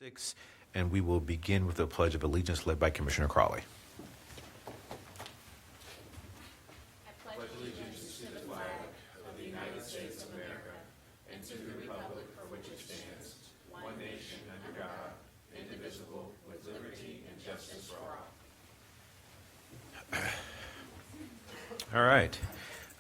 6, and we will begin with the Pledge of Allegiance led by Commissioner Crawley. I pledge allegiance to the flag of the United States of America and to the republic for which it stands, one nation under God, indivisible, with liberty and justice for all. All right.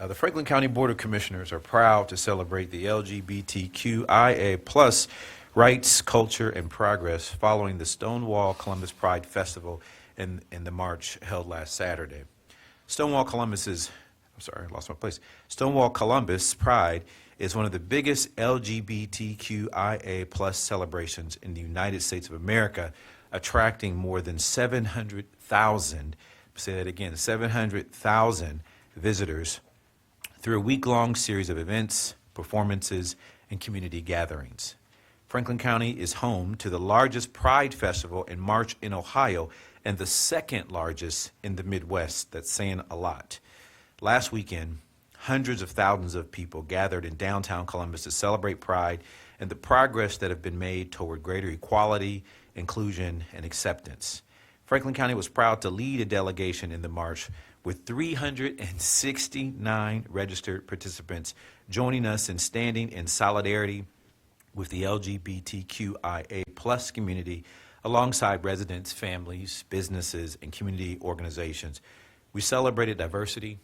The Franklin County Board of Commissioners are proud to celebrate the LGBTQIA plus rights, culture, and progress following the Stonewall Columbus Pride Festival in the march held last Saturday. Stonewall Columbus Pride is one of the biggest LGBTQIA plus celebrations in the United States of America, attracting more than 700,000, say that again, 700,000 visitors through a week-long series of events, performances, and community gatherings. Franklin County is home to the largest Pride Festival and March in Ohio and the second largest in the Midwest. That's saying a lot. Last weekend, hundreds of thousands of people gathered in downtown Columbus to celebrate Pride and the progress that have been made toward greater equality, inclusion, and acceptance. Franklin County was proud to lead a delegation in the march with 369 registered participants joining us in standing in solidarity with the LGBTQIA plus community alongside residents, families, businesses, and community organizations. We celebrated diversity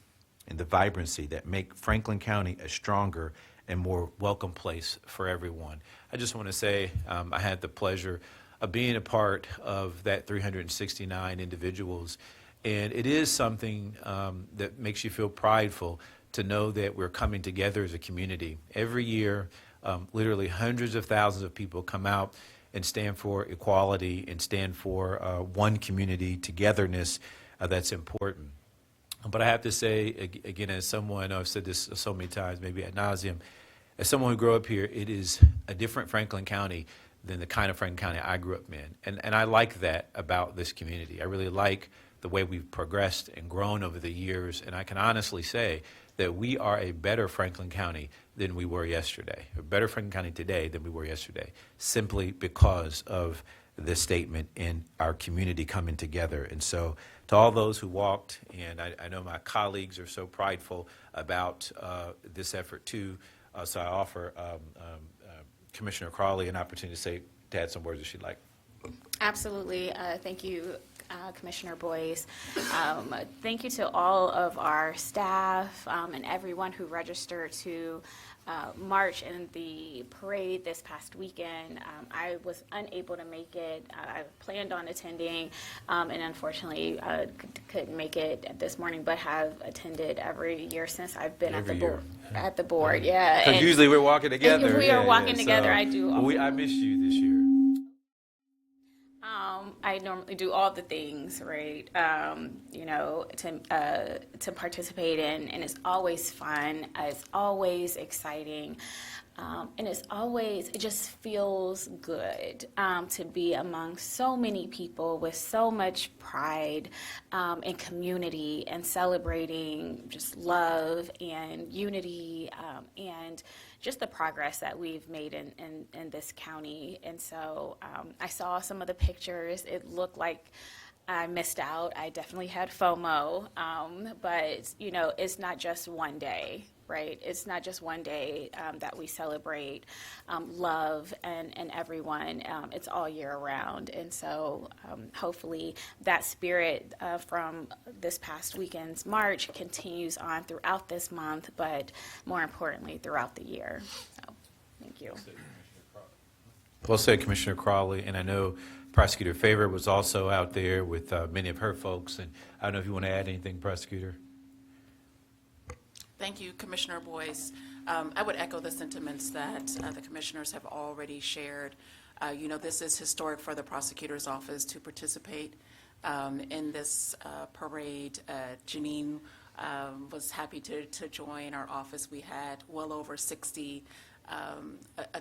and the vibrancy that make Franklin County a stronger and more welcome place for everyone. I just want to say I had the pleasure of being a part of that 369 individuals, and it is something that makes you feel prideful to know that we're coming together as a community. Every year, literally hundreds of thousands of people come out and stand for equality and stand for one community togetherness that's important. But I have to say, again, as someone, I've said this so many times, maybe ad nauseum, as someone who grew up here, it is a different Franklin County than the kind of Franklin County I grew up in. And I like that about this community. I really like the way we've progressed and grown over the years. And I can honestly say that we are a better Franklin County than we were yesterday, a better Franklin County today than we were yesterday, simply because of this statement in our community coming together. And so to all those who walked, and I know my colleagues are so prideful about this effort too, so I offer Commissioner Crawley an opportunity to add some words if she'd like. Absolutely. Thank you, Commissioner Boyce. Thank you to all of our staff and everyone who registered to march in the parade this past weekend. I was unable to make it. I planned on attending and unfortunately couldn't make it this morning, but have attended every year since I've been at the board. Yeah. Because usually we're walking together. We are walking together. So, I do. I miss you this year. I normally do all the things, right? To participate in, and it's always fun. It's always exciting, and it just feels good to be among so many people with so much pride and community, and celebrating just love and unity and just the progress that we've made in this county. And so I saw some of the pictures. It looked like I missed out. I definitely had FOMO, but it's not just one day, right? It's not just one day that we celebrate love and everyone. It's all year round. And so hopefully that spirit from this past weekend's march continues on throughout this month, but more importantly, throughout the year. So, thank you. Well said, Commissioner Crawley, and I know Prosecutor Favor was also out there with many of her folks, and I don't know if you want to add anything, Prosecutor. Thank you, Commissioner Boyce. I would echo the sentiments that the commissioners have already shared. This is historic for the prosecutor's office to participate in this parade. Janine was happy to join our office. We had well over 60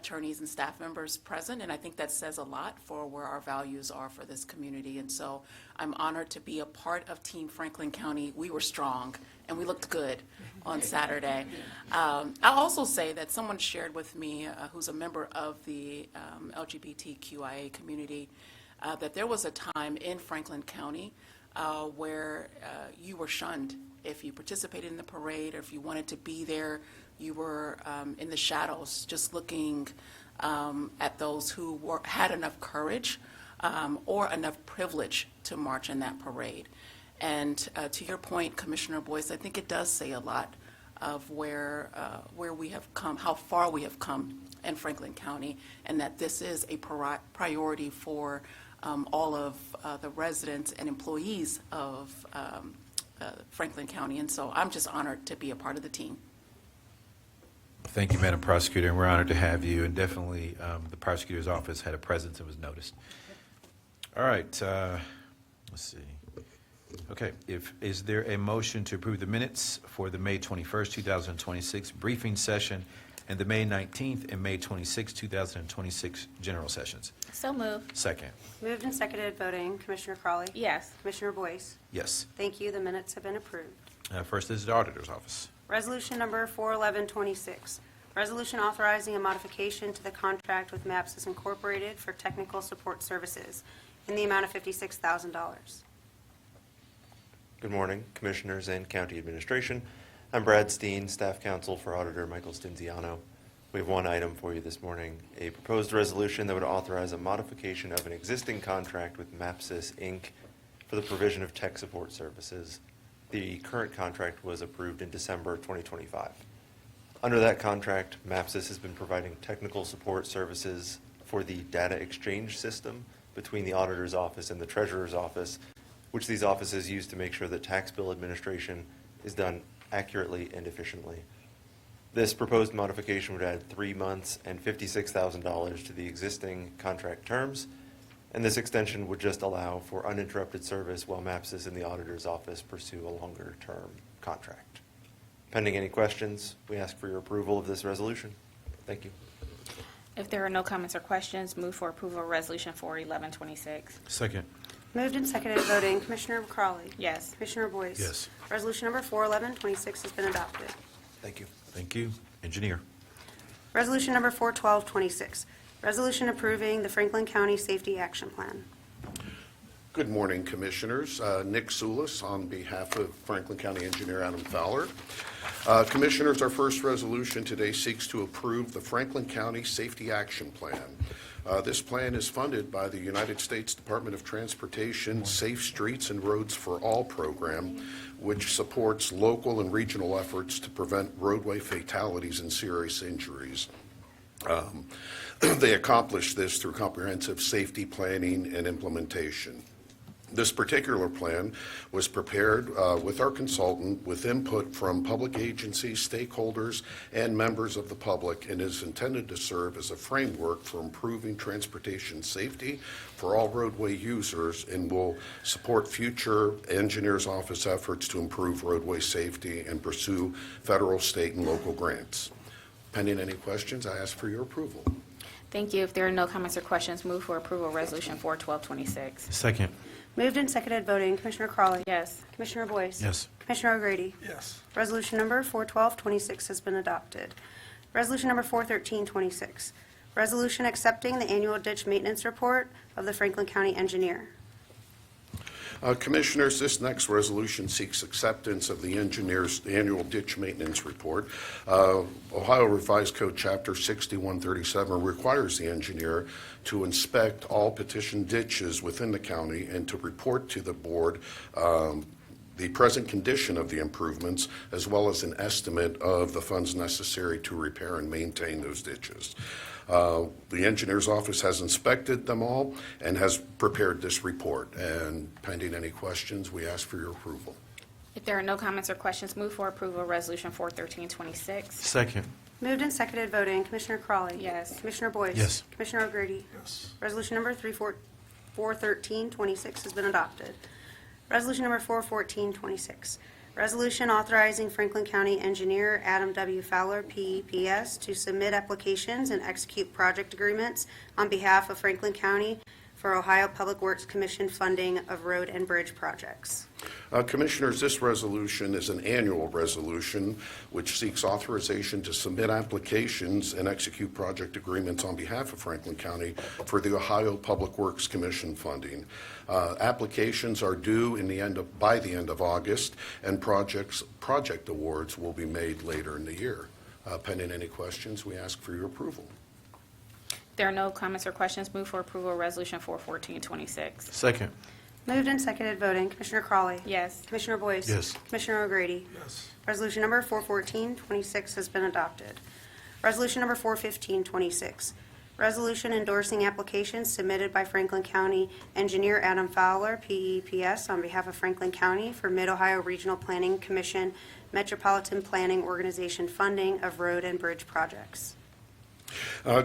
attorneys and staff members present, and I think that says a lot for where our values are for this community. And so I'm honored to be a part of Team Franklin County. We were strong, and we looked good on Saturday. I'll also say that someone shared with me, who's a member of the LGBTQIA community, that there was a time in Franklin County where you were shunned if you participated in the parade or if you wanted to be there. You were in the shadows, just looking at those who had enough courage or enough privilege to march in that parade. And to your point, Commissioner Boyce, I think it does say a lot of where we have come, how far we have come in Franklin County, and that this is a priority for all of the residents and employees of Franklin County. And so I'm just honored to be a part of the team. Thank you, Madam Prosecutor, and we're honored to have you. And definitely, the prosecutor's office had a presence and was noticed. All right, let's see. Okay, is there a motion to approve the minutes for the May 21st, 2026 briefing session and the May 19th and May 26th, 2026 general sessions? So moved. Second. Moved and seconded, voting. Commissioner Crawley? Yes. Commissioner Boyce? Yes. Thank you. The minutes have been approved. First is the auditor's office. Resolution number 41126, resolution authorizing a modification to the contract with MAPSIS Incorporated for technical support services in the amount of $56,000. Good morning, Commissioners and County Administration. I'm Brad Steen, Staff Counsel for Auditor Michael Stinziano. We have one item for you this morning, a proposed resolution that would authorize a modification of an existing contract with MAPSIS, Inc. for the provision of tech support services. The current contract was approved in December 2025. Under that contract, MAPSIS has been providing technical support services for the data exchange system between the Auditor's Office and the Treasurer's Office, which these offices use to make sure that tax bill administration is done accurately and efficiently. This proposed modification would add 3 months and $56,000 to the existing contract terms, and this extension would just allow for uninterrupted service while MAPSIS and the Auditor's Office pursue a longer-term contract. Pending any questions, we ask for your approval of this resolution. Thank you. If there are no comments or questions, move for approval of Resolution 41126. Second. Moved and seconded, voting. Commissioner Crawley? Yes. Commissioner Boyce? Yes. Resolution number 41126 has been adopted. Thank you. Thank you. Engineer. Resolution number 41226, resolution approving the Franklin County Safety Action Plan. Good morning, Commissioners. Nick Soulis on behalf of Franklin County Engineer Adam Fowler. Commissioners, our first resolution today seeks to approve the Franklin County Safety Action Plan. This plan is funded by the United States Department of Transportation Safe Streets and Roads for All program, which supports local and regional efforts to prevent roadway fatalities and serious injuries. They accomplish this through comprehensive safety planning and implementation. This particular plan was prepared with our consultant with input from public agencies, stakeholders, and members of the public, and is intended to serve as a framework for improving transportation safety for all roadway users and will support future engineers' office efforts to improve roadway safety and pursue federal, state, and local grants. Pending any questions, I ask for your approval. Thank you. If there are no comments or questions, move for approval of Resolution 41226. Second. Moved and seconded, voting. Commissioner Crawley? Yes. Commissioner Boyce? Yes. Commissioner O'Grady? Yes. Resolution number 41226 has been adopted. Resolution number 41326, resolution accepting the annual ditch maintenance report of the Franklin County Engineer. Commissioners, this next resolution seeks acceptance of the engineer's annual ditch maintenance report. Ohio Revised Code Chapter 6137 requires the engineer to inspect all petitioned ditches within the county and to report to the board the present condition of the improvements, as well as an estimate of the funds necessary to repair and maintain those ditches. The engineer's office has inspected them all and has prepared this report. And pending any questions, we ask for your approval. If there are no comments or questions, move for approval of Resolution 41326. Second. Moved and seconded, voting. Commissioner Crawley? Yes. Commissioner Boyce? Yes. Commissioner O'Grady? Yes. Resolution number 41326 has been adopted. Resolution number 41426, Resolution authorizing Franklin County Engineer Adam W. Fowler, PEPS, to submit applications and execute project agreements on behalf of Franklin County for Ohio Public Works Commission funding of road and bridge projects. Commissioners, this resolution is an annual resolution which seeks authorization to submit applications and execute project agreements on behalf of Franklin County for the Ohio Public Works Commission funding. Applications are due by the end of August, and project awards will be made later in the year. Pending any questions, we ask for your approval. There are no comments or questions. Move for approval of Resolution 41426. Second. Moved and seconded voting. Commissioner Crawley. Yes. Commissioner Boyce. Yes. Commissioner O'Grady. Yes. Resolution number 41426 has been adopted. Resolution number 41526. Resolution endorsing applications submitted by Franklin County Engineer Adam Fowler, PEPS, on behalf of Franklin County for Mid-Ohio Regional Planning Commission Metropolitan Planning Organization funding of road and bridge projects.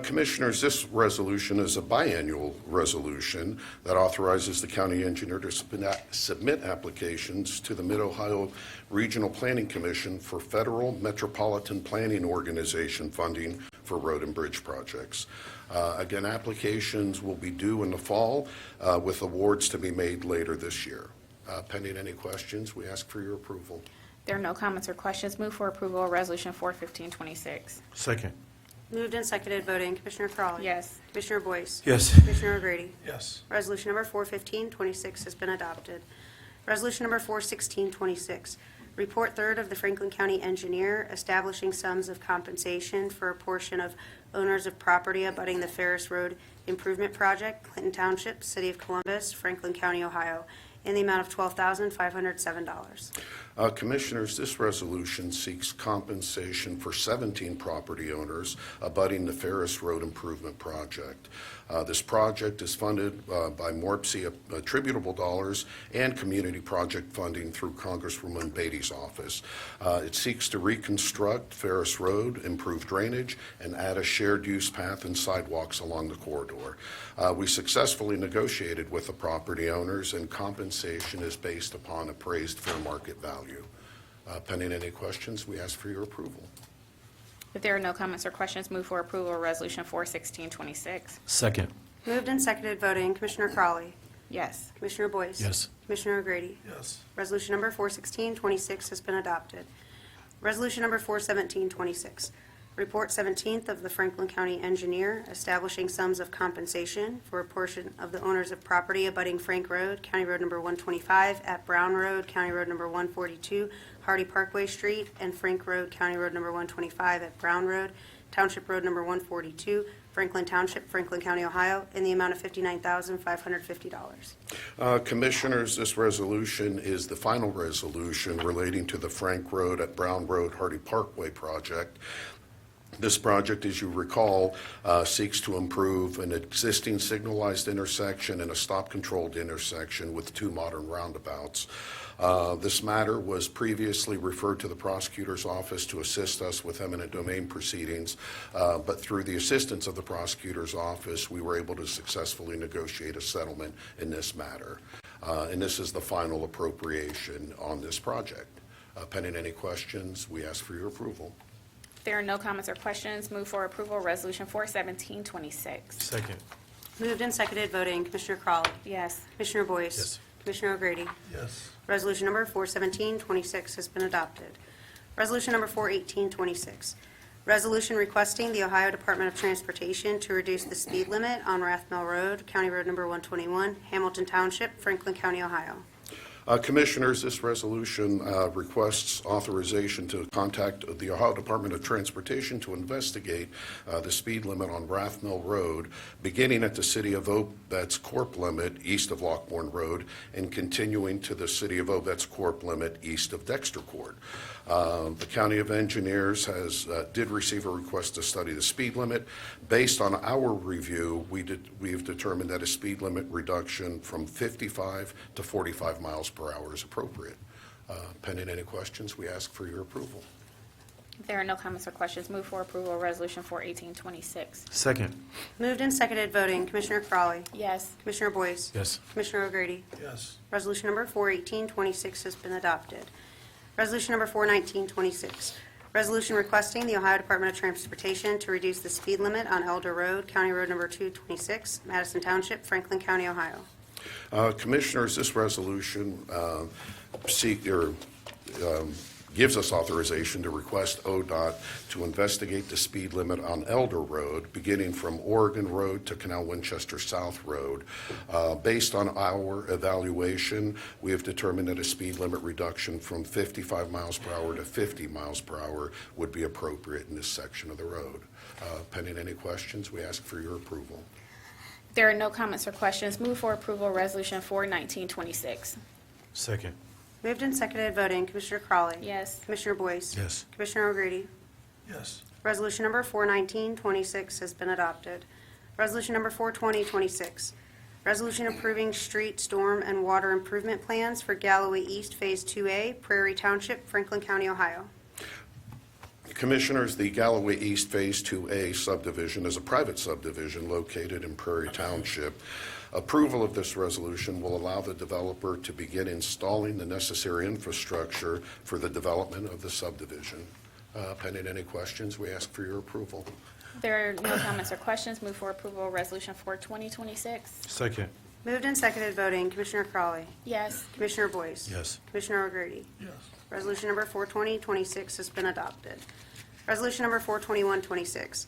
Commissioners, this resolution is a biannual resolution that authorizes the county engineer to submit applications to the Mid-Ohio Regional Planning Commission for Federal Metropolitan Planning Organization funding for road and bridge projects. Again, applications will be due in the fall with awards to be made later this year. Pending any questions, we ask for your approval. There are no comments or questions. Move for approval of Resolution 41526. Second. Moved and seconded voting. Commissioner Crawley. Yes. Commissioner Boyce. Yes. Commissioner O'Grady. Yes. Resolution number 41526 has been adopted. Resolution number 41626. Report third of the Franklin County Engineer establishing sums of compensation for a portion of owners of property abutting the Ferris Road Improvement Project, Clinton Township, City of Columbus, Franklin County, Ohio, in the amount of $12,507. Commissioners, this resolution seeks compensation for 17 property owners abutting the Ferris Road Improvement Project. This project is funded by MORPC attributable dollars and community project funding through Congresswoman Beatty's office. It seeks to reconstruct Ferris Road, improve drainage, and add a shared use path and sidewalks along the corridor. We successfully negotiated with the property owners, and compensation is based upon appraised fair market value. Pending any questions, we ask for your approval. If there are no comments or questions, move for approval of Resolution 41626. Second. Moved and seconded voting. Commissioner Crawley. Yes. Commissioner Boyce. Yes. Commissioner O'Grady. Yes. Resolution number 41626 has been adopted. Resolution number 41726. Report 17th of the Franklin County Engineer establishing sums of compensation for a portion of the owners of property abutting Frank Road, County Road number 125, at Brown Road, County Road number 142, Hardy Parkway Street, and Frank Road, County Road number 125 at Brown Road, Township Road number 142, Franklin Township, Franklin County, Ohio, in the amount of $59,550. Commissioners, this resolution is the final resolution relating to the Frank Road at Brown Road Hardy Parkway project. This project, as you recall, seeks to improve an existing signalized intersection and a stop-controlled intersection with two modern roundabouts. This matter was previously referred to the prosecutor's office to assist us with eminent domain proceedings, but through the assistance of the prosecutor's office, we were able to successfully negotiate a settlement in this matter. And this is the final appropriation on this project. Pending any questions, we ask for your approval. If there are no comments or questions, move for approval of Resolution 41726. Second. Moved and seconded voting. Commissioner Crawley. Yes. Commissioner Boyce. Yes. Commissioner O'Grady. Yes. Resolution number 41726 has been adopted. Resolution number 41826. Resolution requesting the Ohio Department of Transportation to reduce the speed limit on Rathmell Road, County Road number 121, Hamilton Township, Franklin County, Ohio. Commissioners, this resolution requests authorization to contact the Ohio Department of Transportation to investigate the speed limit on Rathmell Road, beginning at the City of Obet's Corp limit east of Lockbourne Road and continuing to the City of Obet's Corp limit east of Dexter Court. The County of Engineers did receive a request to study the speed limit. Based on our review, we have determined that a speed limit reduction from 55 to 45 miles per hour is appropriate. Pending any questions, we ask for your approval. If there are no comments or questions, move for approval of Resolution 41826. Second. Moved and seconded voting. Commissioner Crawley. Yes. Commissioner Boyce. Yes. Commissioner O'Grady. Yes. Resolution number 41826 has been adopted. Resolution number 41926, resolution requesting the Ohio Department of Transportation to reduce the speed limit on Elder Road, County Road number 226, Madison Township, Franklin County, Ohio. Commissioners, this resolution gives us authorization to request ODOT to investigate the speed limit on Elder Road, beginning from Oregon Road to Canal Winchester South Road. Based on our evaluation, we have determined that a speed limit reduction from 55 miles per hour to 50 miles per hour would be appropriate in this section of the road. Pending any questions, we ask for your approval. There are no comments or questions. Move for approval, Resolution 41926. Second. Moved and seconded, voting, Commissioner Crawley. Yes. Commissioner Boyce. Yes. Commissioner O'Grady. Yes. Resolution number 41926 has been adopted. Resolution number 42026, resolution approving street, storm, and water improvement plans for Galloway East Phase 2A, Prairie Township, Franklin County, Ohio. Commissioners, the Galloway East Phase 2A subdivision is a private subdivision located in Prairie Township. Approval of this resolution will allow the developer to begin installing the necessary infrastructure for the development of the subdivision. Pending any questions, we ask for your approval. There are no comments or questions. Move for approval, Resolution 42026. Second. Moved and seconded, voting, Commissioner Crawley. Yes. Commissioner Boyce. Yes. Commissioner O'Grady. Yes. Resolution number 42026 has been adopted. Resolution number 42126,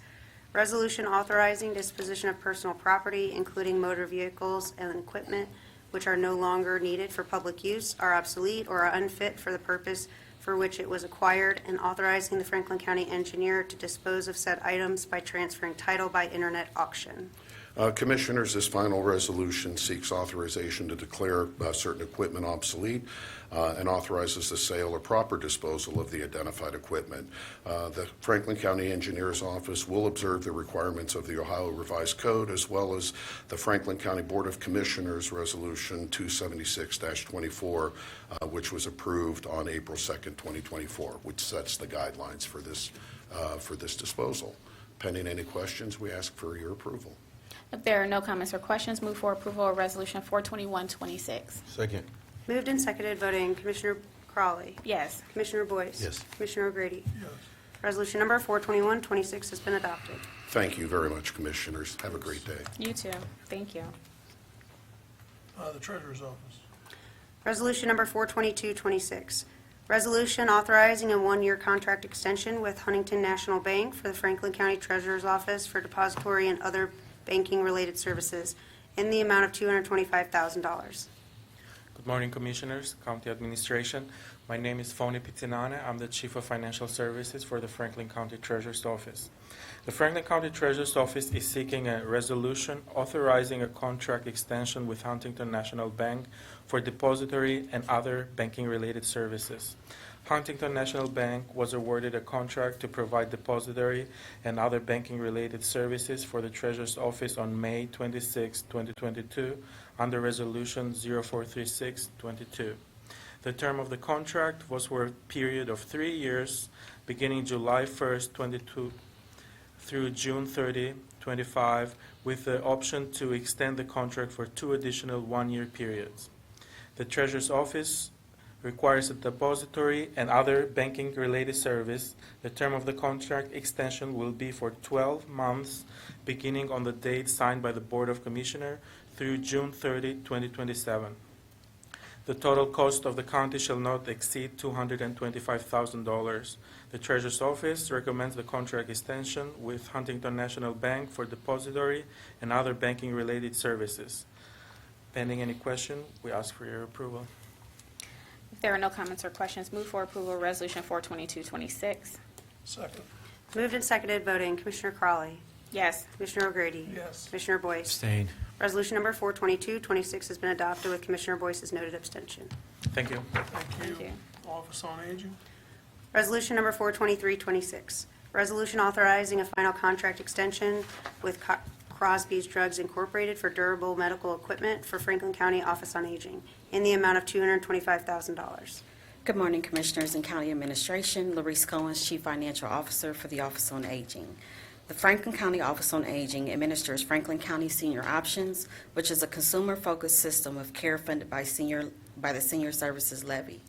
resolution authorizing disposition of personal property, including motor vehicles and equipment which are no longer needed for public use, are obsolete, or are unfit for the purpose for which it was acquired, and authorizing the Franklin County engineer to dispose of said items by transferring title by internet auction. Commissioners, this final resolution seeks authorization to declare certain equipment obsolete and authorizes the sale or proper disposal of the identified equipment. The Franklin County Engineer's Office will observe the requirements of the Ohio Revised Code as well as the Franklin County Board of Commissioners Resolution 276-24, which was approved on April 2nd, 2024, which sets the guidelines for this disposal. Pending any questions, we ask for your approval. If there are no comments or questions, move for approval of Resolution 42126. Second. Moved and seconded, voting, Commissioner Crawley. Yes. Commissioner Boyce. Yes. Commissioner O'Grady. Yes. Resolution number 42126 has been adopted. Thank you very much, Commissioners. Have a great day. You too. Thank you. The Treasurer's Office. Resolution number 42226, resolution authorizing a one-year contract extension with Huntington National Bank for the Franklin County Treasurer's Office for depository and other banking-related services in the amount of $225,000. Good morning, Commissioners, County Administration. My name is Foni Pitinane. I'm the Chief of Financial Services for the Franklin County Treasurer's Office. The Franklin County Treasurer's Office is seeking a resolution authorizing a contract extension with Huntington National Bank for depository and other banking-related services. Huntington National Bank was awarded a contract to provide depository and other banking-related services for the Treasurer's Office on May 26, 2022, under Resolution 043622. The term of the contract was for a period of 3 years, beginning July 1st, 22 through June 30, 25, with the option to extend the contract for 2 additional one-year periods. The Treasurer's Office requires a depository and other banking-related service. The term of the contract extension will be for 12 months, beginning on the date signed by the Board of Commissioners through June 30, 2027. The total cost of the county shall not exceed $225,000. The Treasurer's Office recommends the contract extension with Huntington National Bank for depository and other banking-related services. Pending any question, we ask for your approval. If there are no comments or questions, move for approval of Resolution 42226. Second. Moved and seconded, voting, Commissioner Crawley. Yes. Commissioner O'Grady. Yes. Commissioner Boyce. Abstain. Resolution number 42226 has been adopted with Commissioner Boyce's noted abstention. Thank you. Thank you. Office on Aging. Resolution number 42326, resolution authorizing a final contract extension with Crosby's Drugs Incorporated for durable medical equipment for Franklin County Office on Aging in the amount of $225,000. Good morning, Commissioners and County Administration. Larice Cohen's Chief Financial Officer for the Office on Aging. The Franklin County Office on Aging administers Franklin County Senior Options, which is a consumer-focused system of care funded by the Senior Services Levy.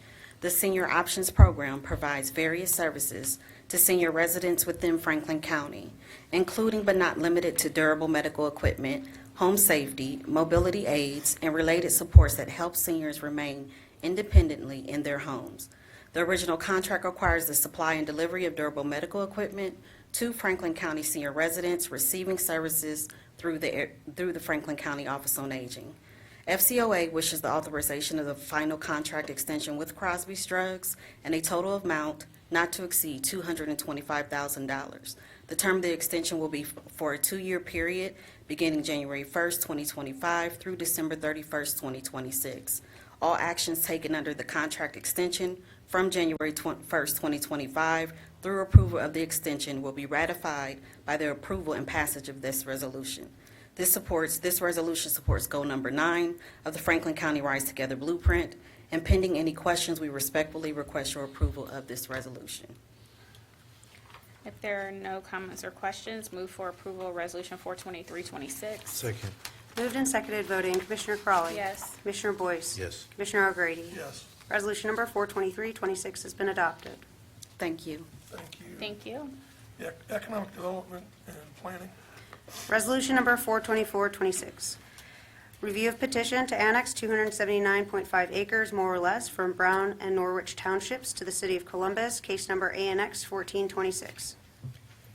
The Senior Options Program provides various services to senior residents within Franklin County, including but not limited to durable medical equipment, home safety, mobility aids, and related supports that help seniors remain independently in their homes. The original contract requires the supply and delivery of durable medical equipment to Franklin County senior residents receiving services through the Franklin County Office on Aging. FCOA wishes the authorization of the final contract extension with Crosby's Drugs and a total amount not to exceed $225,000. The term of the extension will be for a 2-year period beginning January 1st, 2025 through December 31st, 2026. All actions taken under the contract extension from January 1st, 2025 through approval of the extension will be ratified by the approval and passage of this resolution. This resolution supports goal number 9 of the Franklin County Rise Together Blueprint, and pending any questions, we respectfully request your approval of this resolution. If there are no comments or questions, move for approval of Resolution 42326. Second. Moved and seconded, voting Commissioner Crawley. Yes. Commissioner Boyce. Yes. Commissioner O'Grady. Yes. Resolution number 42326 has been adopted. Thank you. Thank you. Thank you. Economic Development and Planning. Resolution number 42426. Review of petition to annex 279.5 acres, more or less, from Brown and Norwich Townships to the City of Columbus, case number ANX 1426.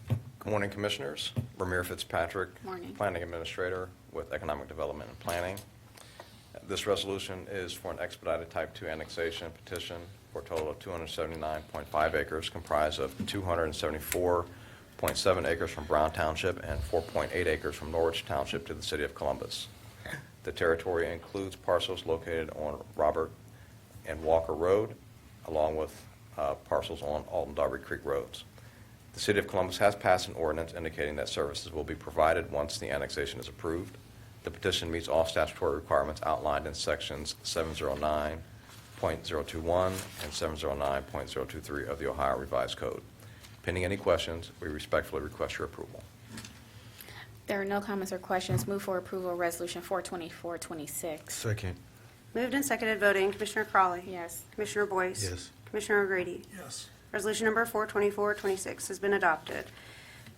Good morning, Commissioners. Ramir Fitzpatrick, Morning. Planning Administrator with Economic Development and Planning. This resolution is for an expedited Type 2 annexation petition for a total of 279.5 acres, comprised of 274.7 acres from Brown Township and 4.8 acres from Norwich Township to the City of Columbus. The territory includes parcels located on Robert and Walker Road, along with parcels on Alton Darby Creek Roads. The City of Columbus has passed an ordinance indicating that services will be provided once the annexation is approved. The petition meets all statutory requirements outlined in sections 709.021 and 709.023 of the Ohio Revised Code. Pending any questions, we respectfully request your approval. There are no comments or questions. Move for approval of Resolution 42426. Second. Moved and seconded, voting Commissioner Crawley. Yes. Commissioner Boyce. Yes. Commissioner O'Grady. Yes. Resolution number 42426 has been adopted.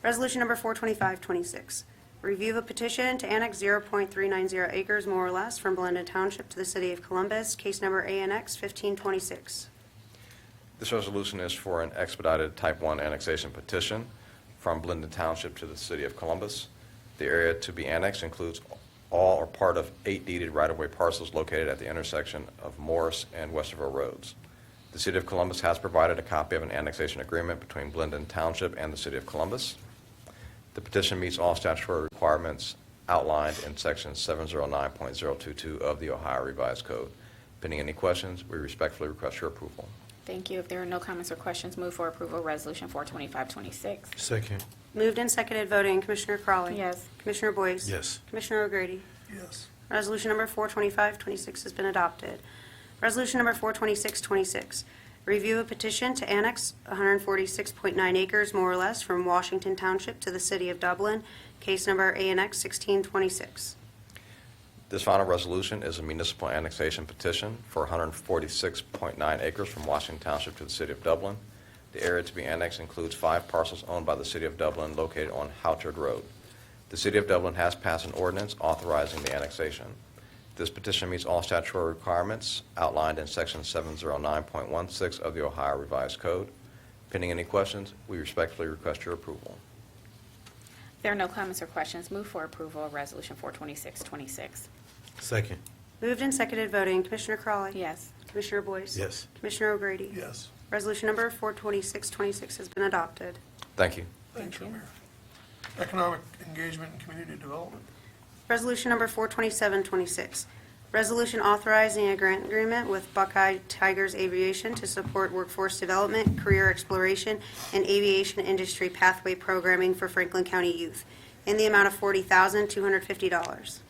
Resolution number 42526. Review of a petition to annex 0.390 acres, more or less, from Blendon Township to the City of Columbus, case number ANX 1526. This resolution is for an expedited Type 1 annexation petition from Blendon Township to the City of Columbus. The area to be annexed includes all or part of 8 deeded right-of-way parcels located at the intersection of Morris and Westerville Roads. The City of Columbus has provided a copy of an annexation agreement between Blendon Township and the City of Columbus. The petition meets all statutory requirements outlined in Section 709.022 of the Ohio Revised Code. Pending any questions, we respectfully request your approval. Thank you. If there are no comments or questions, move for approval of Resolution 42526. Second. Moved and seconded, voting Commissioner Crawley. Yes. Commissioner Boyce. Yes. Commissioner O'Grady. Yes. Resolution number 42526 has been adopted. Resolution number 42626. Review a petition to annex 146.9 acres, more or less, from Washington Township to the City of Dublin, case number ANX 1626. This final resolution is a municipal annexation petition for 146.9 acres from Washington Township to the City of Dublin. The area to be annexed includes 5 parcels owned by the City of Dublin located on Houchard Road. The City of Dublin has passed an ordinance authorizing the annexation. This petition meets all statutory requirements outlined in Section 709.16 of the Ohio Revised Code. Pending any questions, we respectfully request your approval. If there are no comments or questions, move for approval of Resolution 42626. Second. Moved and seconded, voting Commissioner Crawley. Yes. Commissioner Boyce. Yes. Commissioner O'Grady. Yes. Resolution number 42626 has been adopted. Thank you. Thanks, Ramir. Economic Engagement and Community Development. Resolution number 42726. Resolution authorizing a grant agreement with Buckeye Tigers Aviation to support workforce development, career exploration, and aviation industry pathway programming for Franklin County youth in the amount of $40,250.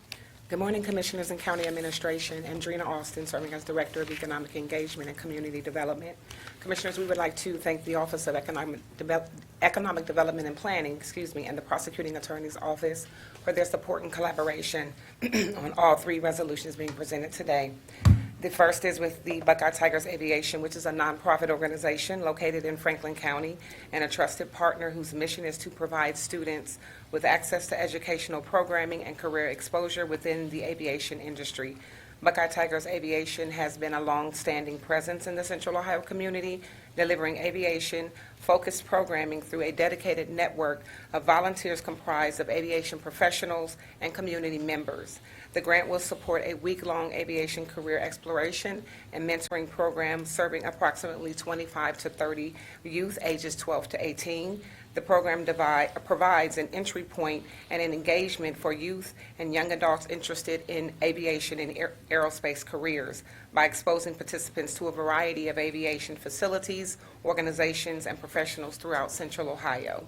Good morning, Commissioners and County Administration. I'm Drina Austin, serving as Director of Economic Engagement and Community Development. Commissioners, we would like to thank the Office of Economic Development and Planning, and the Prosecuting Attorney's Office for their support and collaboration on all 3 resolutions being presented today. The first is with the Buckeye Tigers Aviation, which is a nonprofit organization located in Franklin County and a trusted partner whose mission is to provide students with access to educational programming and career exposure within the aviation industry. Buckeye Tigers Aviation has been a long-standing presence in the Central Ohio community, delivering aviation-focused programming through a dedicated network of volunteers comprised of aviation professionals and community members. The grant will support a week-long aviation career exploration and mentoring program serving approximately 25 to 30 youth ages 12 to 18. The program provides an entry point and an engagement for youth and young adults interested in aviation and aerospace careers by exposing participants to a variety of aviation facilities, organizations, and professionals throughout Central Ohio,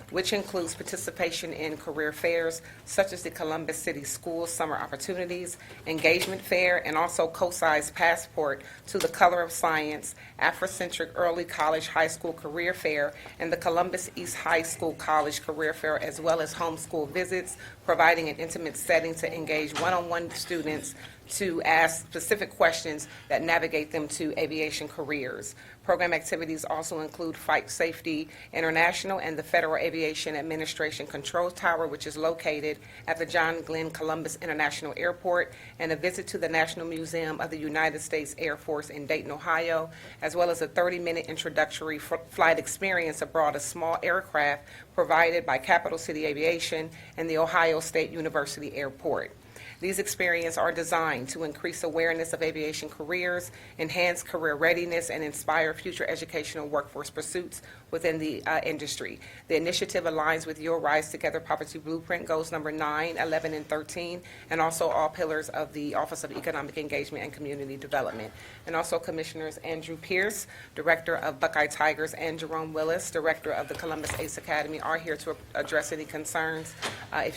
which includes participation in career fairs such as the Columbus City Schools Summer Opportunities, Engagement Fair, and also COSI's Passport to the Color of Science, Afrocentric Early College High School Career Fair, and the Columbus East High School College Career Fair, as well as homeschool visits, providing an intimate setting to engage one-on-one students to ask specific questions that navigate them to aviation careers. Program activities also include Flight Safety International and the Federal Aviation Administration Control Tower, which is located at the John Glenn Columbus International Airport, and a visit to the National Museum of the United States Air Force in Dayton, Ohio, as well as a 30-minute introductory flight experience aboard a small aircraft provided by Capital City Aviation and the Ohio State University Airport. These experiences are designed to increase awareness of aviation careers, enhance career readiness, and inspire future educational workforce pursuits within the industry. The initiative aligns with your Rise Together Poverty Blueprint goals number 9, 11, and 13, and also all pillars of the Office of Economic Engagement and Community Development. And also Commissioners Andrew Pierce, Director of Buckeye Tigers, and Jerome Willis, Director of the Columbus ACE Academy, are here to address any concerns.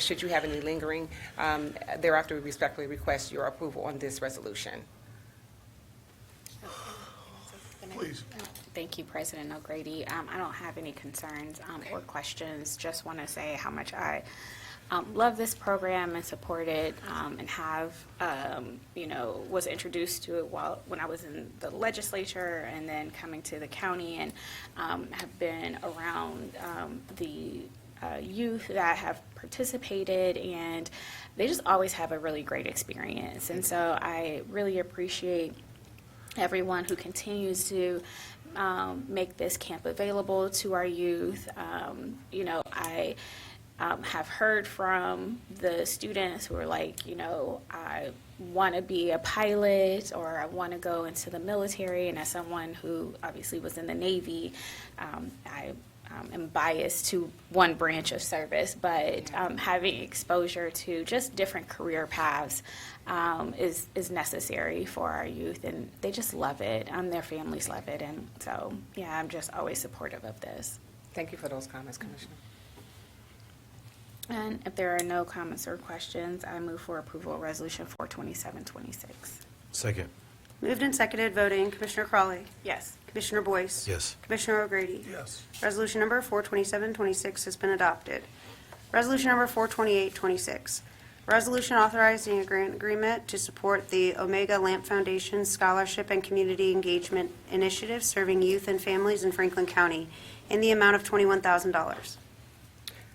Should you have any lingering, thereafter we respectfully request your approval on this resolution. Please. Thank you, President O'Grady. I don't have any concerns or questions. Just want to say how much I love this program and support it, and have, was introduced to it when I was in the legislature and then coming to the county, and have been around the youth that have participated, and they just always have a really great experience. And so I really appreciate everyone who continues to make this camp available to our youth. I have heard from the students who are like, I want to be a pilot, or I want to go into the military. And as someone who obviously was in the Navy, I am biased to one branch of service, but having exposure to just different career paths is necessary for our youth, and they just love it. Their families love it, and so, yeah, I'm just always supportive of this. Thank you for those comments, Commissioner. And if there are no comments or questions, I move for approval of Resolution 42726. Second. Moved and seconded, voting, Commissioner Crawley. Yes. Commissioner Boyce. Yes. Commissioner O'Grady. Yes. Resolution number 42726 has been adopted. Resolution number 42826. Resolution authorizing a grant agreement to support the Omega Lamp Foundation Scholarship and Community Engagement Initiative serving youth and families in Franklin County in the amount of $21,000.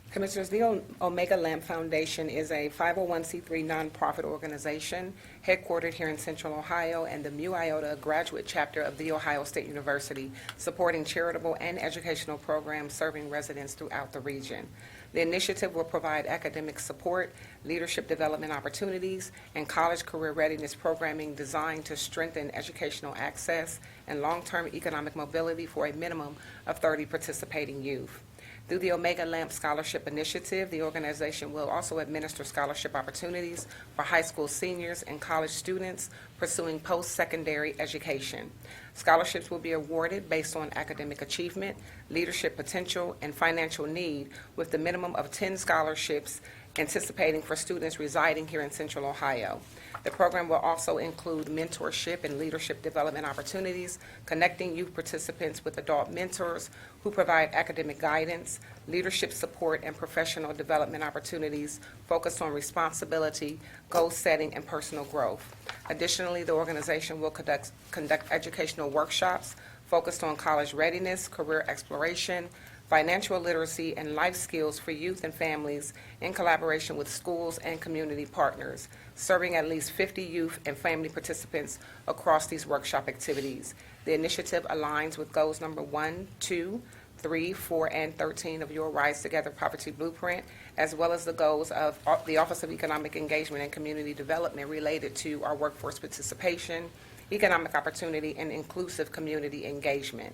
Commissioners, the Omega Lamp Foundation is a 501c3 nonprofit organization headquartered here in Central Ohio, and the Mu Iota graduate chapter of The Ohio State University, supporting charitable and educational programs serving residents throughout the region. The initiative will provide academic support, leadership development opportunities, and college career readiness programming designed to strengthen educational access and long-term economic mobility for a minimum of 30 participating youth. Through the Omega Lamp Scholarship Initiative, the organization will also administer scholarship opportunities for high school seniors and college students pursuing post-secondary education. Scholarships will be awarded based on academic achievement, leadership potential, and financial need, with the minimum of 10 scholarships anticipating for students residing here in Central Ohio. The program will also include mentorship and leadership development opportunities, connecting youth participants with adult mentors who provide academic guidance, leadership support, and professional development opportunities focused on responsibility, goal setting, and personal growth. Additionally, the organization will conduct educational workshops focused on college readiness, career exploration, financial literacy, and life skills for youth and families in collaboration with schools and community partners, serving at least 50 youth and family participants across these workshop activities. The initiative aligns with goals number 1, 2, 3, 4, and 13 of your Rise Together Poverty Blueprint, as well as the goals of the Office of Economic Engagement and Community Development related to our workforce participation, economic opportunity, and inclusive community engagement.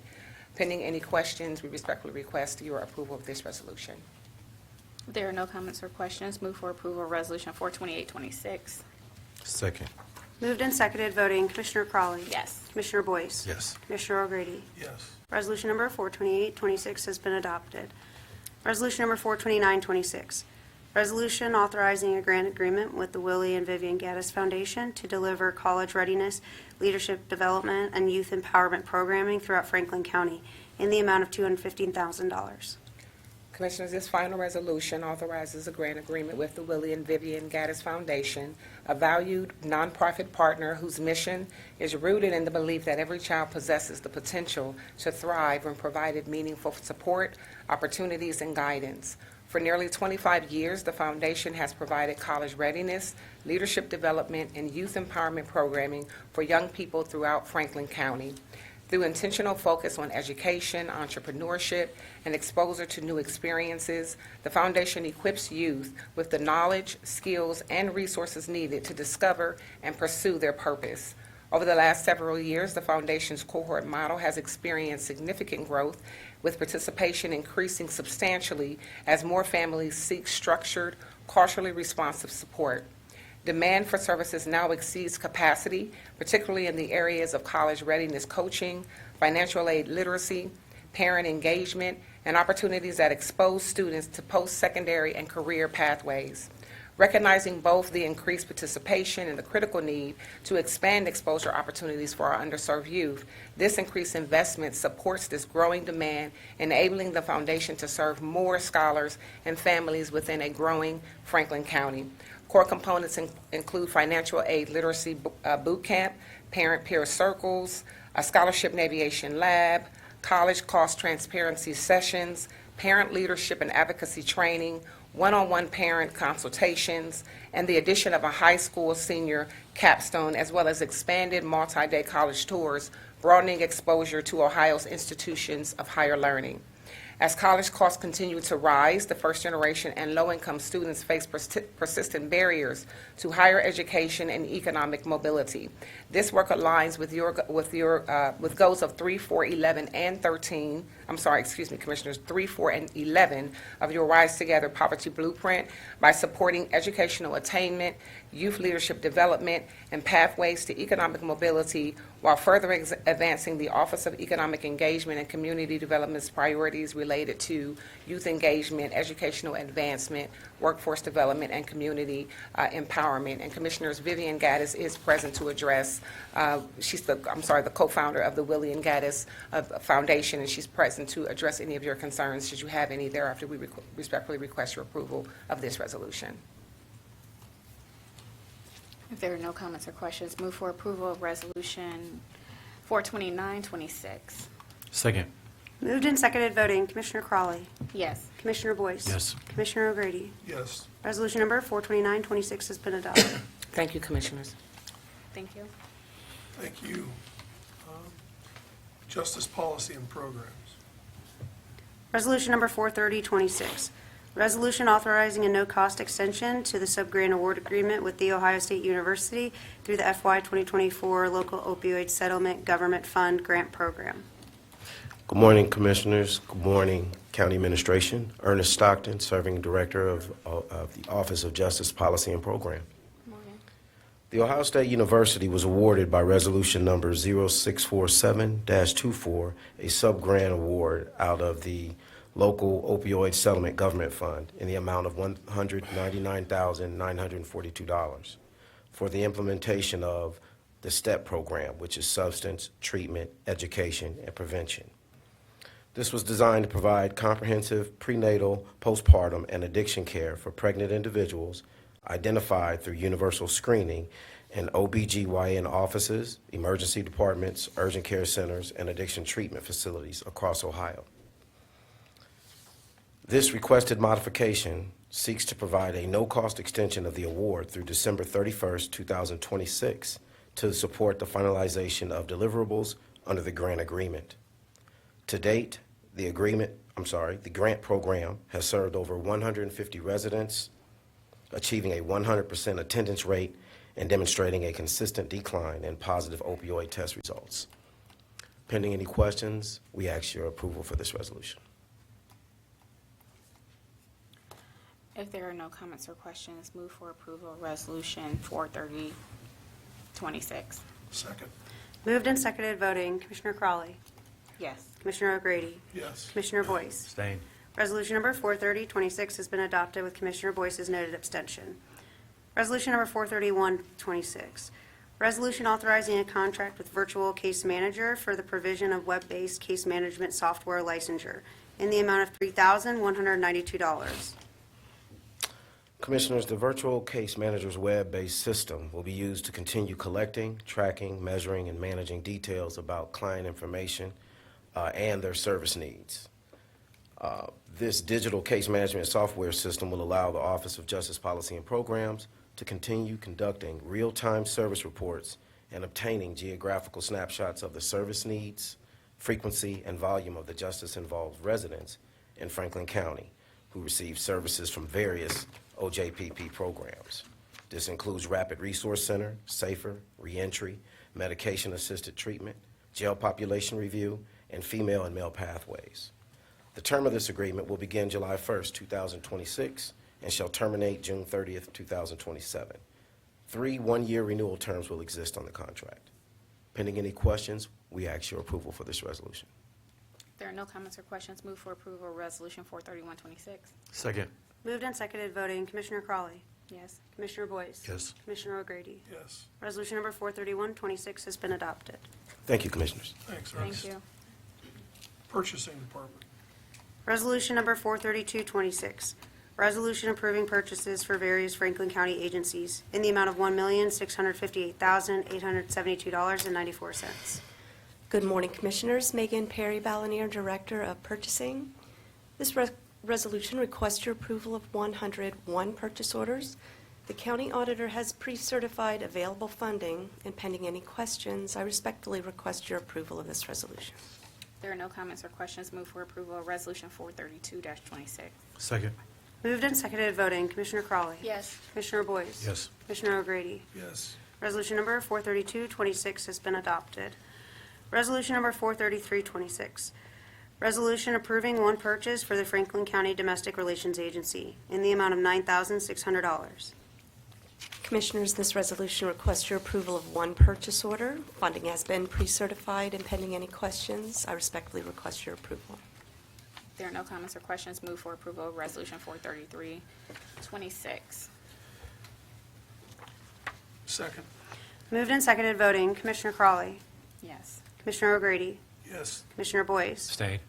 Pending any questions, we respectfully request your approval of this resolution. If there are no comments or questions, move for approval of Resolution 42826. Second. Moved and seconded, voting Commissioner Crawley. Yes. Commissioner Boyce. Yes. Commissioner O'Grady. yes, Resolution number 42826 has been adopted. Resolution number 42926, resolution authorizing a grant agreement with the Willie and Vivian Gaddis Foundation to deliver college readiness, leadership development, and youth empowerment programming throughout Franklin County in the amount of $215,000. Commissioners, this final resolution authorizes a grant agreement with the Willie and Vivian Gaddis Foundation, a valued nonprofit partner whose mission is rooted in the belief that every child possesses the potential to thrive when provided meaningful support, opportunities, and guidance. For nearly 25 years, the foundation has provided college readiness, leadership development, and youth empowerment programming for young people throughout Franklin County. Through intentional focus on education, entrepreneurship, and exposure to new experiences, the foundation equips youth with the knowledge, skills, and resources needed to discover and pursue their purpose. Over the last several years, the foundation's cohort model has experienced significant growth, with participation increasing substantially as more families seek structured, culturally responsive support. Demand for services now exceeds capacity, particularly in the areas of college readiness coaching, financial aid literacy, parent engagement, and opportunities that expose students to post-secondary and career pathways. Recognizing both the increased participation and the critical need to expand exposure opportunities for our underserved youth, this increased investment supports this growing demand, enabling the foundation to serve more scholars and families within a growing Franklin County. Core components include financial aid literacy boot camp, parent peer circles, a scholarship and aviation lab, college cost transparency sessions, parent leadership and advocacy training, one-on-one parent consultations, and the addition of a high school senior capstone, as well as expanded multi-day college tours, broadening exposure to Ohio's institutions of higher learning. As college costs continue to rise, the first-generation and low-income students face persistent barriers to higher education and economic mobility. This work aligns with goals of 3, 4, 11, and 13. Commissioners, 3, 4, and 11 of your Rise Together Poverty Blueprint by supporting educational attainment, youth leadership development, and pathways to economic mobility, while further advancing the Office of Economic Engagement and Community Development's priorities related to youth engagement, educational advancement, workforce development, and community empowerment. And Commissioners, Vivian Gaddis is present to address, she's the co-founder of the Willie and Gaddis Foundation, and she's present to address any of your concerns, should you have any. Thereafter, we respectfully request your approval of this resolution. If there are no comments or questions, move for approval of Resolution 42926. Second. Moved and seconded, voting Commissioner Crawley. Yes. Commissioner Boyce. Yes. Commissioner O'Grady. yes, Resolution number 42926 has been adopted. Thank you, Commissioners. Thank you. thank you. Justice Policy and Programs, Resolution number 43026, resolution authorizing a no-cost extension to the sub-grant award agreement with The Ohio State University through the FY 2024 Local Opioid Settlement Government Fund Grant Program. Good morning, Commissioners. Good morning, County Administration. Ernest Stockton, Serving Director of the Office of Justice Policy and Program. Morning. The Ohio State University was awarded by Resolution Number 0647-24 a sub-grant award out of the Local Opioid Settlement Government Fund in the amount of $199,942 for the implementation of the STEP program, which is Substance, Treatment, Education, and Prevention. This was designed to provide comprehensive prenatal, postpartum, and addiction care for pregnant individuals identified through universal screening in OBGYN offices, emergency departments, urgent care centers, and addiction treatment facilities across Ohio. This requested modification seeks to provide a no-cost extension of the award through December 31st, 2026 to support the finalization of deliverables under the grant agreement. To date, the grant program has served over 150 residents, achieving a 100% attendance rate and demonstrating a consistent decline in positive opioid test results. Pending any questions, we ask your approval for this resolution. If there are no comments or questions, move for approval of Resolution 43026. Second. Moved and seconded, voting. Commissioner Crawley. Yes. Commissioner O'Grady. Yes. Commissioner Boyce. Abstain. Resolution number 43026 has been adopted with Commissioner Boyce's noted abstention. Resolution number 43126. Resolution authorizing a contract with Virtual Case Manager for the provision of web-based case management software licensure in the amount of $3,192. Commissioners, the Virtual Case Manager's web-based system will be used to continue collecting, tracking, measuring, and managing details about client information and their service needs. This digital case management software system will allow the Office of Justice Policy and Programs to continue conducting real-time service reports and obtaining geographical snapshots of the service needs, frequency, and volume of the justice-involved residents in Franklin County who receive services from various OJPP programs. This includes Rapid Resource Center, SAFER, Reentry, Medication-Assisted Treatment, Jail Population Review, and Female and Male Pathways. The term of this agreement will begin July 1st, 2026, and shall terminate June 30th, 2027. 3 one-year renewal terms will exist on the contract. Pending any questions, we ask your approval for this resolution. If there are no comments or questions, move for approval of Resolution 43126. Second. Moved and seconded, voting. Commissioner Crawley. Yes. Commissioner Boyce. Yes. Commissioner O'Grady. Yes. Resolution number 43126 has been adopted. Thank you, Commissioners. Thanks, Ernest. Thank you. Purchasing Department. Resolution number 43226. Resolution approving purchases for various Franklin County agencies in the amount of $1,658,872.94. Good morning, Commissioners. Megan Perry Balanier, Director of Purchasing. This resolution requests your approval of 101 purchase orders. The County Auditor has pre-certified available funding, and pending any questions, I respectfully request your approval of this resolution. If there are no comments or questions, move for approval of Resolution 432-26. Second. Moved and seconded, voting. Commissioner Crawley. Yes. Commissioner Boyce. Yes. Commissioner O'Grady. Yes. Resolution number 43226 has been adopted. Resolution number 43326. Resolution approving one purchase for the Franklin County Domestic Relations Agency in the amount of $9,600. Commissioners, this resolution requests your approval of one purchase order. Funding has been pre-certified, and pending any questions, I respectfully request your approval. If there are no comments or questions, move for approval of Resolution 433-26. Second. Moved and seconded, voting. Commissioner Crawley. Yes. Commissioner O'Grady. Yes. Commissioner Boyce. Abstain.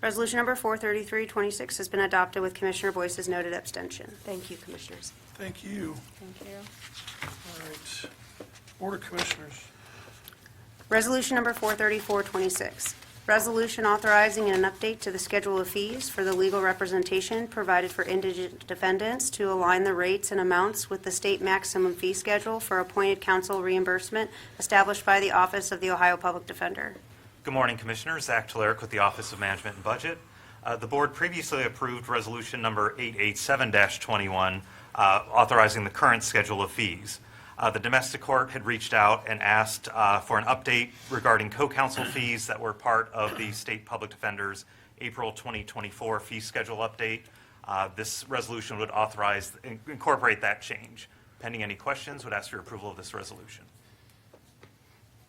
Resolution number 43326 has been adopted with Commissioner Boyce's noted abstention. Thank you, Commissioners. Thank you. Thank you. All right. Board of Commissioners. Resolution number 43426. Resolution authorizing an update to the schedule of fees for the legal representation provided for indigent defendants to align the rates and amounts with the state maximum fee schedule for appointed counsel reimbursement established by the Office of the Ohio Public Defender. Good morning, Commissioners. Zach Tularic with the Office of Management and Budget. The Board previously approved Resolution number 887-21, authorizing the current schedule of fees. The domestic court had reached out and asked for an update regarding co-counsel fees that were part of the State Public Defender's April 2024 fee schedule update. This resolution would incorporate that change. Pending any questions, would ask for your approval of this resolution.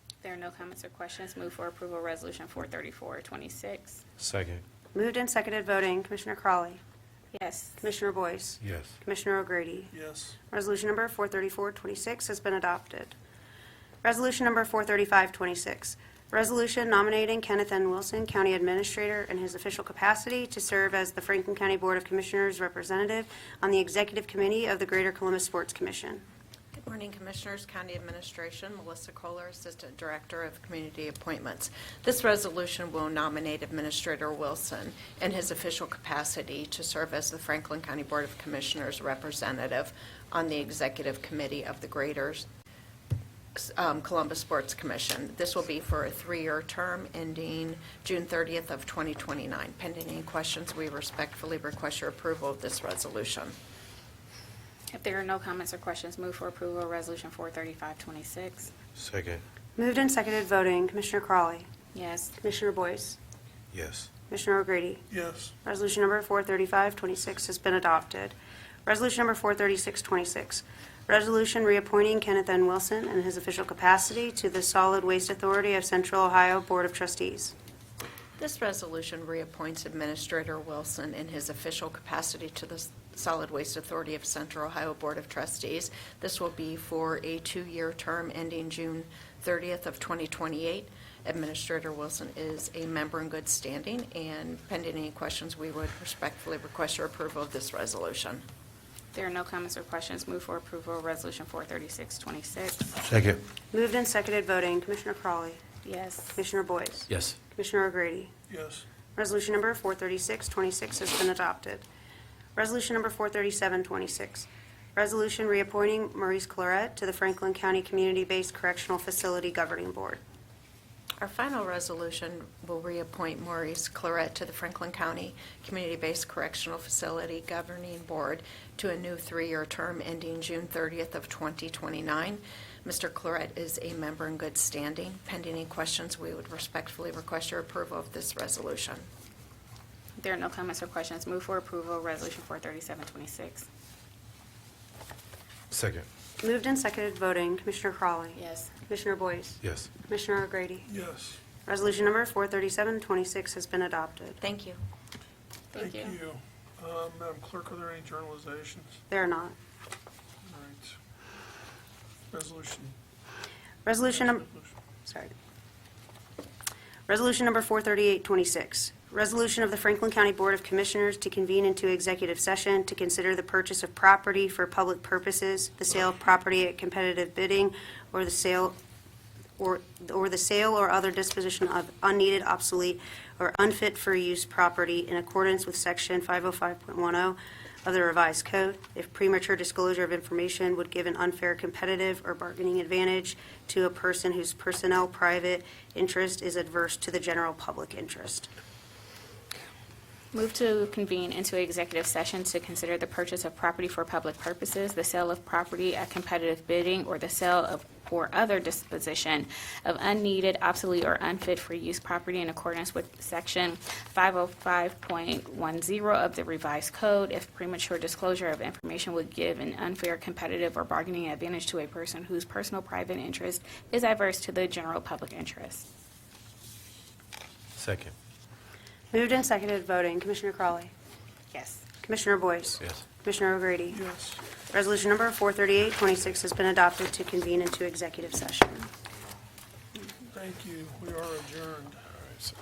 If there are no comments or questions, move for approval of Resolution 434-26. Second. Moved and seconded voting, Commissioner Crawley. Yes. Commissioner Boyce. Yes. Commissioner O'Grady. Yes. Resolution number 43426 has been adopted. Resolution number 43526, resolution nominating Kenneth N. Wilson, County Administrator, in his official capacity to serve as the Franklin County Board of Commissioners representative on the Executive Committee of the Greater Columbus Sports Commission. Good morning, Commissioners, County Administration, Melissa Kohler, Assistant Director of Community Appointments. This resolution will nominate Administrator Wilson in his official capacity to serve as the Franklin County Board of Commissioners representative on the Executive Committee of the Greater Columbus Sports Commission. This will be for a 3-year term ending June 30th of 2029. Pending any questions, we respectfully request your approval of this resolution. If there are no comments or questions, move for approval of Resolution 43526. Second. Moved and seconded voting, Commissioner Crawley. Yes. Commissioner Boyce. Yes. Commissioner O'Grady. Yes. Resolution number 43526 has been adopted. Resolution number 43626, resolution reappointing Kenneth N. Wilson in his official capacity to the Solid Waste Authority of Central Ohio Board of Trustees. This resolution reappoints Administrator Wilson in his official capacity to the Solid Waste Authority of Central Ohio Board of Trustees. This will be for a 2-year term ending June 30th of 2028. Administrator Wilson is a member in good standing, and pending any questions, we would respectfully request your approval of this resolution. If there are no comments or questions, move for approval of Resolution 43626. Second. Moved and seconded voting, Commissioner Crawley. Yes. Commissioner Boyce. Yes. Commissioner O'Grady. Yes. Resolution number 43626 has been adopted. Resolution number 43726, resolution reappointing Maurice Claret to the Franklin County Community-Based Correctional Facility Governing Board. Our final resolution will reappoint Maurice Claret to the Franklin County Community-Based Correctional Facility Governing Board to a new 3-year term ending June 30th of 2029. Mr. Claret is a member in good standing. Pending any questions, we would respectfully request your approval of this resolution. If there are no comments or questions, move for approval of Resolution 43726. Second. Moved and seconded voting, Commissioner Crawley. Yes. Commissioner Boyce. Yes. Commissioner O'Grady. Yes. Resolution number 43726 has been adopted. Thank you. Thank you. Madam Clerk, are there any journalizations? There are not. All right. Resolution. Resolution number 43826, resolution of the Franklin County Board of Commissioners to convene into executive session to consider the purchase of property for public purposes, the sale of property at competitive bidding, or the sale or other disposition of unneeded, obsolete, or unfit for use property in accordance with Section 505.10 of the revised code, if premature disclosure of information would give an unfair competitive or bargaining advantage to a person whose personnel private interest is adverse to the general public interest. Move to convene into executive session to consider the purchase of property for public purposes, the sale of property at competitive bidding, or the sale of or other disposition of unneeded, obsolete, or unfit for use property in accordance with Section 505.10 of the revised code, if premature disclosure of information would give an unfair competitive or bargaining advantage to a person whose personal private interest is adverse to the general public interest. Second. Moved and seconded voting, Commissioner Crawley. Yes. Commissioner Boyce. Yes. Commissioner O'Grady. Yes. Resolution number 43826 has been adopted to convene into executive session. Thank you. We are adjourned. All right, so